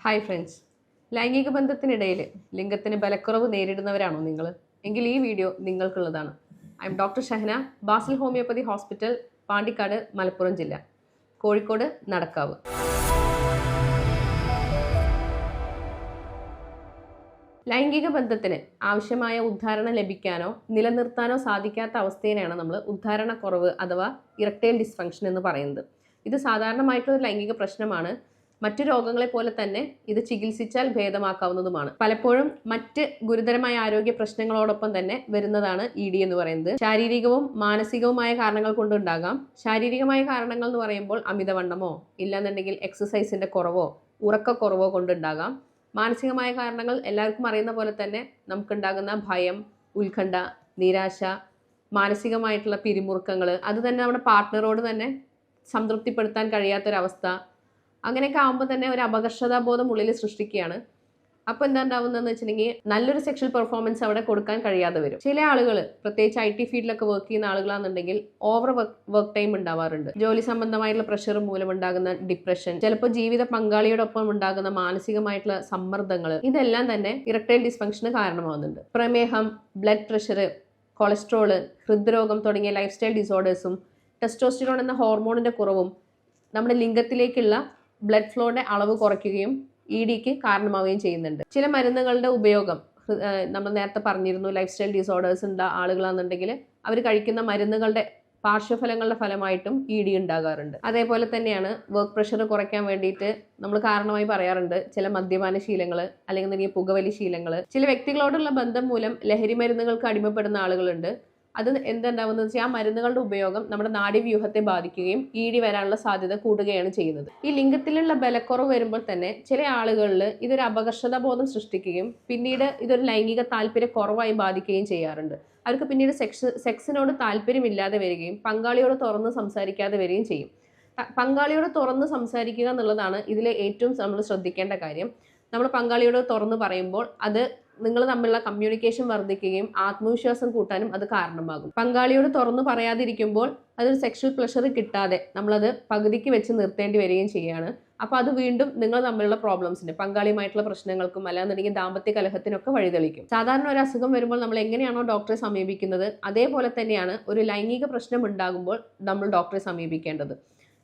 Hi friends, ലൈംഗിക ബന്ധത്തിനിടയിൽ ലിംഗത്തിന് ബലക്കുറവ് നേരിടുന്നവരാണോ നിങ്ങൾ? എങ്കിൽ ഈ വീഡിയോ നിങ്ങൾക്കുള്ളതാണ്. I M doctor Shahana, Basil homeopathy hospital, Pandikkad, Malappuram ജില്ല, കോഴിക്കോട്, നടക്കാവ്. ലൈംഗിക ബന്ധത്തിന് ആവശ്യമായ ഉദ്ധാരണം ലഭിക്കാനോ നിലനിർത്താനോ സാധിക്കാത്ത അവസ്ഥയെയാണ് നമ്മൾ ഉദ്ധാരണക്കുറവ് അഥവാ ഇറക്ടൈൽ ഡിസ്ഫങ്ഷൻ എന്ന് പറയുന്നത്. ഇത് സാധാരണമായിട്ടുള്ള ലൈംഗിക പ്രശ്നമാണ്. മറ്റു രോഗങ്ങളെ പോലെ തന്നെ ഇത് ചികിത്സിച്ചാൽ ഭേദമാക്കാവുന്നതുമാണ്. പലപ്പോഴും മറ്റ് ഗുരുതരമായ ആരോഗ്യ പ്രശ്നങ്ങളോടൊപ്പം തന്നെ വരുന്നതാണ് ED എന്ന് പറയുന്നത്. ശാരീരികവും മാനസികവുമായ കാരണങ്ങൾ കൊണ്ടുണ്ടാകാം. ശാരീരികമായ കാരണങ്ങൾ എന്ന് പറയുമ്പോൾ അമിതവണ്ണമോ ഇല്ലാന്നുണ്ടെങ്കിൽ എക്സസൈസിന്റെ കുറവോ ഉറക്കക്കുറവോ കൊണ്ടുണ്ടാകാം. മാനസികമായ കാരണങ്ങൾ എല്ലാവർക്കും അറിയുന്ന പോലെ തന്നെ നമുക്കുണ്ടാകുന്ന ഭയം, ഉത്കണ്ഠ, നിരാശ, മാനസികമായിട്ടുള്ള പിരിമുറുക്കങ്ങൾ, അത് തന്നെ നമ്മുടെ പാർട്ട്ണറോട് തന്നെ സംതൃപ്തിപ്പെടുത്താൻ കഴിയാത്തൊരവസ്ഥ, അങ്ങനെയൊക്കെ ആകുമ്പോൾ തന്നെ ഒരു അപകർഷതാബോധം ഉള്ളിൽ സൃഷ്ടിക്കുകയാണ്. അപ്പോൾ എന്താ ഉണ്ടാവുന്നതെന്ന് വെച്ചിട്ടുണ്ടെങ്കിൽ നല്ലൊരു സെക്ഷൽ പെർഫോമൻസ് അവിടെ കൊടുക്കാൻ കഴിയാതെ വരും. ചില ആളുകൾ, പ്രത്യേകിച്ച് IT ഫീൽഡിലൊക്കെ വർക്ക് ചെയ്യുന്ന ആളുകളാണെന്നുണ്ടെങ്കിൽ ഓവർ വർക്ക് ടൈം ഉണ്ടാവാറുണ്ട്. ജോലി സംബന്ധമായിട്ടുള്ള പ്രഷർ മൂലമുണ്ടാകുന്ന ഡിപ്രഷൻ, ചിലപ്പോൾ ജീവിത പങ്കാളിയോടൊപ്പം ഉണ്ടാകുന്ന മാനസികമായിട്ടുള്ള സമ്മർദ്ദങ്ങൾ, ഇതെല്ലാം തന്നെ ഇറക്ടൈൽ ഡിസ്ഫങ്ഷന് കാരണമാകുന്നുണ്ട്. പ്രമേഹം, ബ്ലഡ് പ്രഷർ, കൊളസ്ട്രോള്, ഹൃദ്രോഗം തുടങ്ങിയ ലൈഫ് സ്റ്റൈൽ ഡിസോർഡേഴ്സും ടെസ്റ്റോസ്റ്റിറോൺ എന്ന ഹോർമോണിന്റെ കുറവും നമ്മുടെ ലിംഗത്തിലേക്കുള്ള ബ്ലഡ് ഫ്ലോയുടെ അളവ് കുറയ്ക്കുകയും EDക്ക് കാരണമാവുകയും ചെയ്യുന്നുണ്ട്. ചില മരുന്നുകളുടെ ഉപയോഗം, നമ്മൾ നേരത്തെ പറഞ്ഞിരുന്നു, ലൈഫ് സ്റ്റൈൽ ഡിസോർഡേഴ്സ് ഉള്ള ആളുകളാണെന്നുണ്ടെങ്കിൽ അവർ കഴിക്കുന്ന മരുന്നുകളുടെ പാർശ്വഫലങ്ങളുടെ ഫലമായിട്ടും ED ഉണ്ടാകാറുണ്ട്. അതേപോലെ തന്നെയാണ് വർക്ക് പ്രഷർ കുറയ്ക്കാൻ വേണ്ടിയിട്ട് നമ്മൾ കാരണമായി പറയാറുണ്ട് ചില മദ്യപാന ശീലങ്ങൾ, അല്ലെങ്കിൽ പുകവലി ശീലങ്ങൾ. ചില വ്യക്തികളോടുള്ള ബന്ധം മൂലം ലഹരി മരുന്നുകൾക്ക് അടിമപ്പെടുന്ന ആളുകളുണ്ട്. അത് എന്തുണ്ടാവുന്നത് വെച്ചാൽ ആ മരുന്നുകളുടെ ഉപയോഗം നമ്മുടെ നാഡീവ്യൂഹത്തെ ബാധിക്കുകയും ED വരാനുള്ള സാധ്യത കൂടുകയാണ് ചെയ്യുന്നത്. ഈ ലിംഗത്തിലുള്ള ബലക്കുറവ് വരുമ്പോൾ തന്നെ ചില ആളുകളിൽ ഇതൊരു അപകർഷതാബോധം സൃഷ്ടിക്കുകയും പിന്നീട് ഇതൊരു ലൈംഗിക താല്പര്യ കുറവായി ബാധിക്കുകയും ചെയ്യാറുണ്ട്. അവർക്ക് പിന്നീട് സെക്സിനോട് താല്പര്യമില്ലാതെ വരികയും പങ്കാളിയോട് തുറന്ന് സംസാരിക്കാതെ വരികയും ചെയ്യും. പങ്കാളിയോട് തുറന്ന് സംസാരിക്കുക എന്നുള്ളതാണ് ഇതിലെ ഏറ്റവും നമ്മൾ ശ്രദ്ധിക്കേണ്ട കാര്യം. നമ്മൾ പങ്കാളിയോട് തുറന്ന് പറയുമ്പോൾ അത് നിങ്ങൾ തമ്മിലുള്ള കമ്മ്യൂണിക്കേഷൻ വർദ്ധിക്കുകയും ആത്മവിശ്വാസം കൂട്ടാനും അത് കാരണമാകും. പങ്കാളിയോട് തുറന്നു പറയാതിരിക്കുമ്പോൾ അതൊരു സെക്ഷൽ പ്ലഷർ കിട്ടാതെ നമ്മളത് പകുതിക്ക് വെച്ച് നിർത്തേണ്ടി വരികയും ചെയ്യുകയാണ്. അപ്പോൾ അത് വീണ്ടും നിങ്ങൾ തമ്മിലുള്ള പ്രോബ്ലംസിന്, പങ്കാളിയുമായിട്ടുള്ള പ്രശ്നങ്ങൾക്കും അല്ലാന്നുണ്ടെങ്കിൽ ദാമ്പത്യ കലഹത്തിനൊക്കെ വഴിതെളിക്കും. സാധാരണ ഒരു അസുഖം വരുമ്പോൾ നമ്മൾ എങ്ങനെയാണോ ഡോക്ടറെ സമീപിക്കുന്നത് അതേപോലെ തന്നെയാണ് ഒരു ലൈംഗിക പ്രശ്നം ഉണ്ടാകുമ്പോൾ നമ്മൾ ഡോക്ടറെ സമീപിക്കേണ്ടത്.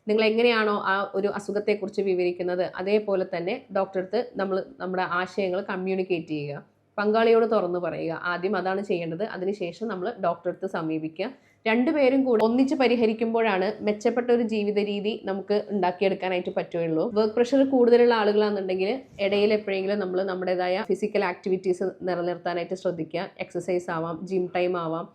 നിങ്ങൾ എങ്ങനെയാണോ ആ ഒരു അസുഖത്തെക്കുറിച്ച് വിവരിക്കുന്നത് അതേപോലെ തന്നെ ഡോക്ടർക്ക് നമ്മൾ നമ്മുടെ ആശയങ്ങൾ കമ്മ്യൂണിക്കേറ്റ് ചെയ്യുക, പങ്കാളിയോട് തുറന്നു പറയുക. ആദ്യം അതാണ് ചെയ്യേണ്ടത്. അതിനുശേഷം നമ്മൾ ഡോക്ടർക്ക് സമീപിക്കുക. രണ്ടുപേരും കൂടി ഒന്നിച്ച് പരിഹരിക്കുമ്പോഴാണ് മെച്ചപ്പെട്ട ഒരു ജീവിത രീതി നമുക്ക് ഉണ്ടാക്കിയെടുക്കാനായിട്ട് പറ്റുകയുള്ളൂ. വർക്ക് പ്രഷർ കൂടുതലുള്ള ആളുകളാണെന്നുണ്ടെങ്കിൽ ഇടയിൽ എപ്പോഴെങ്കിലും നമ്മൾ നമ്മുടേതായ ഫിസിക്കൽ ആക്ടിവിറ്റീസ് നിലനിർത്താനായിട്ട് ശ്രദ്ധിക്കുക. എക്സസൈസ് ആവാം, ജിം ടൈം ആവാം,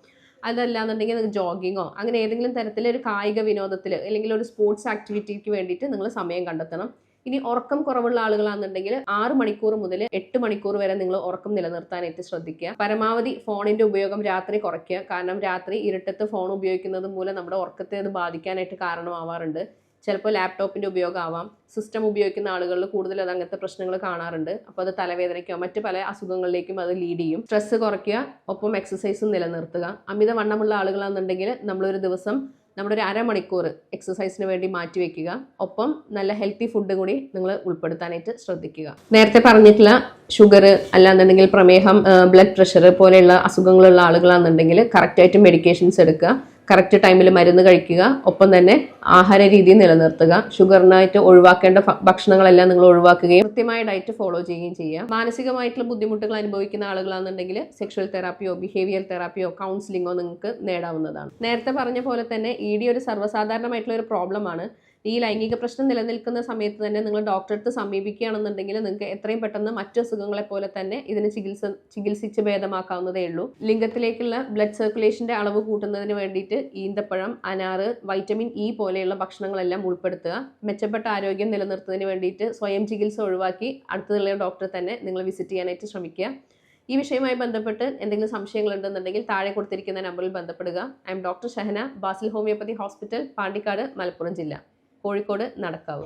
അതല്ലാന്നുണ്ടെങ്കിൽ ജോഗിങ്ങോ അങ്ങനെ ഏതെങ്കിലും തരത്തിലൊരു കായിക വിനോദത്തിൽ അല്ലെങ്കിൽ ഒരു സ്പോർട്സ് ആക്ടിവിറ്റിക്ക് വേണ്ടിയിട്ട് നിങ്ങൾ സമയം കണ്ടെത്തണം. ഇനി ഉറക്കം കുറവുള്ള ആളുകളാണെന്നുണ്ടെങ്കിൽ 6 മണിക്കൂർ മുതൽ 8 മണിക്കൂർ വരെ നിങ്ങൾ ഉറക്കം നിലനിർത്താനായിട്ട് ശ്രദ്ധിക്കുക. പരമാവധി ഫോണിന്റെ ഉപയോഗം രാത്രി കുറയ്ക്കുക. കാരണം രാത്രി ഇരുട്ടത്ത് ഫോൺ ഉപയോഗിക്കുന്നത് മൂലം നമ്മുടെ ഉറക്കത്തെ അത് ബാധിക്കാനായിട്ട് കാരണമാവാറുണ്ട്. ചിലപ്പോൾ ലാപ്ടോപ്പിന്റെ ഉപയോഗം ആവാം. സിസ്റ്റം ഉപയോഗിക്കുന്ന ആളുകളിൽ കൂടുതൽ അത് അങ്ങനത്തെ പ്രശ്നങ്ങൾ കാണാറുണ്ട്. അപ്പോൾ അത് തലവേദനയ്ക്കോ മറ്റു പല അസുഖങ്ങളിലേക്കും അത് ലീഡ് ചെയ്യും. സ്ട്രെസ് കുറയ്ക്കുക, ഒപ്പം എക്സസൈസും നിലനിർത്തുക. അമിതവണ്ണമുള്ള ആളുകളാണെന്നുണ്ടെങ്കിൽ നമ്മളൊരു ദിവസം നമ്മുടെ ഒരു അരമണിക്കൂർ എക്സസൈസിന് വേണ്ടി മാറ്റിവെക്കുക. ഒപ്പം നല്ല ഹെൽത്തി ഫുഡ് കൂടി നിങ്ങൾ ഉൾപ്പെടുത്താനായിട്ട് ശ്രദ്ധിക്കുക. നേരത്തെ പറഞ്ഞിട്ടുള്ള ഷുഗർ അല്ലാന്നുണ്ടെങ്കിൽ പ്രമേഹം, ബ്ലഡ് പ്രഷർ പോലെയുള്ള അസുഖങ്ങളുള്ള ആളുകളാണെന്നുണ്ടെങ്കിൽ കറക്റ്റായിട്ട് മെഡിക്കേഷൻസ് എടുക്കുക, കറക്റ്റ് ടൈമിൽ മരുന്ന് കഴിക്കുക, ഒപ്പം തന്നെ ആഹാര രീതി നിലനിർത്തുക. ഷുഗറിനായിട്ട് ഒഴിവാക്കേണ്ട ഭക്ഷണങ്ങളെല്ലാം നിങ്ങൾ ഒഴിവാക്കുകയും കൃത്യമായ ഡയറ്റ് ഫോളോ ചെയ്യുകയും ചെയ്യുക. മാനസികമായിട്ടുള്ള ബുദ്ധിമുട്ടുകൾ അനുഭവിക്കുന്ന ആളുകളാണെന്നുണ്ടെങ്കിൽ സെക്ഷൽ തെറാപ്പിയോ ബിഹേവിയർ തെറാപ്പിയോ കൗൺസിലിങ്ങോ നിങ്ങൾക്ക് നേടാവുന്നതാണ്. നേരത്തെ പറഞ്ഞ പോലെ തന്നെ ED ഒരു സർവ്വസാധാരണമായിട്ടുള്ള ഒരു പ്രോബ്ലമാണ്. ഈ ലൈംഗിക പ്രശ്നം നിലനിൽക്കുന്ന സമയത്ത് തന്നെ നിങ്ങൾ ഡോക്ടറെ സമീപിക്കുകയാണെന്നുണ്ടെങ്കിൽ നിങ്ങൾക്ക് എത്രയും പെട്ടെന്ന് മറ്റു അസുഖങ്ങളെ പോലെ തന്നെ ഇതിന് ചികിത്സിച്ച് ഭേദമാക്കാവുന്നതേ ഉള്ളൂ. ലിംഗത്തിലേക്കുള്ള ബ്ലഡ് സർക്കുലേഷന്റെ അളവ് കൂട്ടുന്നതിന് വേണ്ടിയിട്ട് ഈന്തപ്പഴം, അനാറ്, വൈറ്റമിൻ E പോലെയുള്ള ഭക്ഷണങ്ങളെല്ലാം ഉൾപ്പെടുത്തുക. മെച്ചപ്പെട്ട ആരോഗ്യം നിലനിർത്തുന്നതിന് വേണ്ടിയിട്ട് സ്വയം ചികിത്സ ഒഴിവാക്കി അടുത്തുള്ള ഡോക്ടറെ തന്നെ നിങ്ങൾ വിസിറ്റ് ചെയ്യാനായിട്ട് ശ്രമിക്കുക. ഈ വിഷയവുമായി ബന്ധപ്പെട്ട് എന്തെങ്കിലും സംശയങ്ങൾ ഉണ്ടെന്നുണ്ടെങ്കിൽ താഴെ കൊടുത്തിരിക്കുന്ന നമ്പറിൽ ബന്ധപ്പെടുക. I M doctor Shahana, Basil homeopathy hospital, Pandikkad, Malappuram ജില്ല, കോഴിക്കോട്, നടക്കാവ്.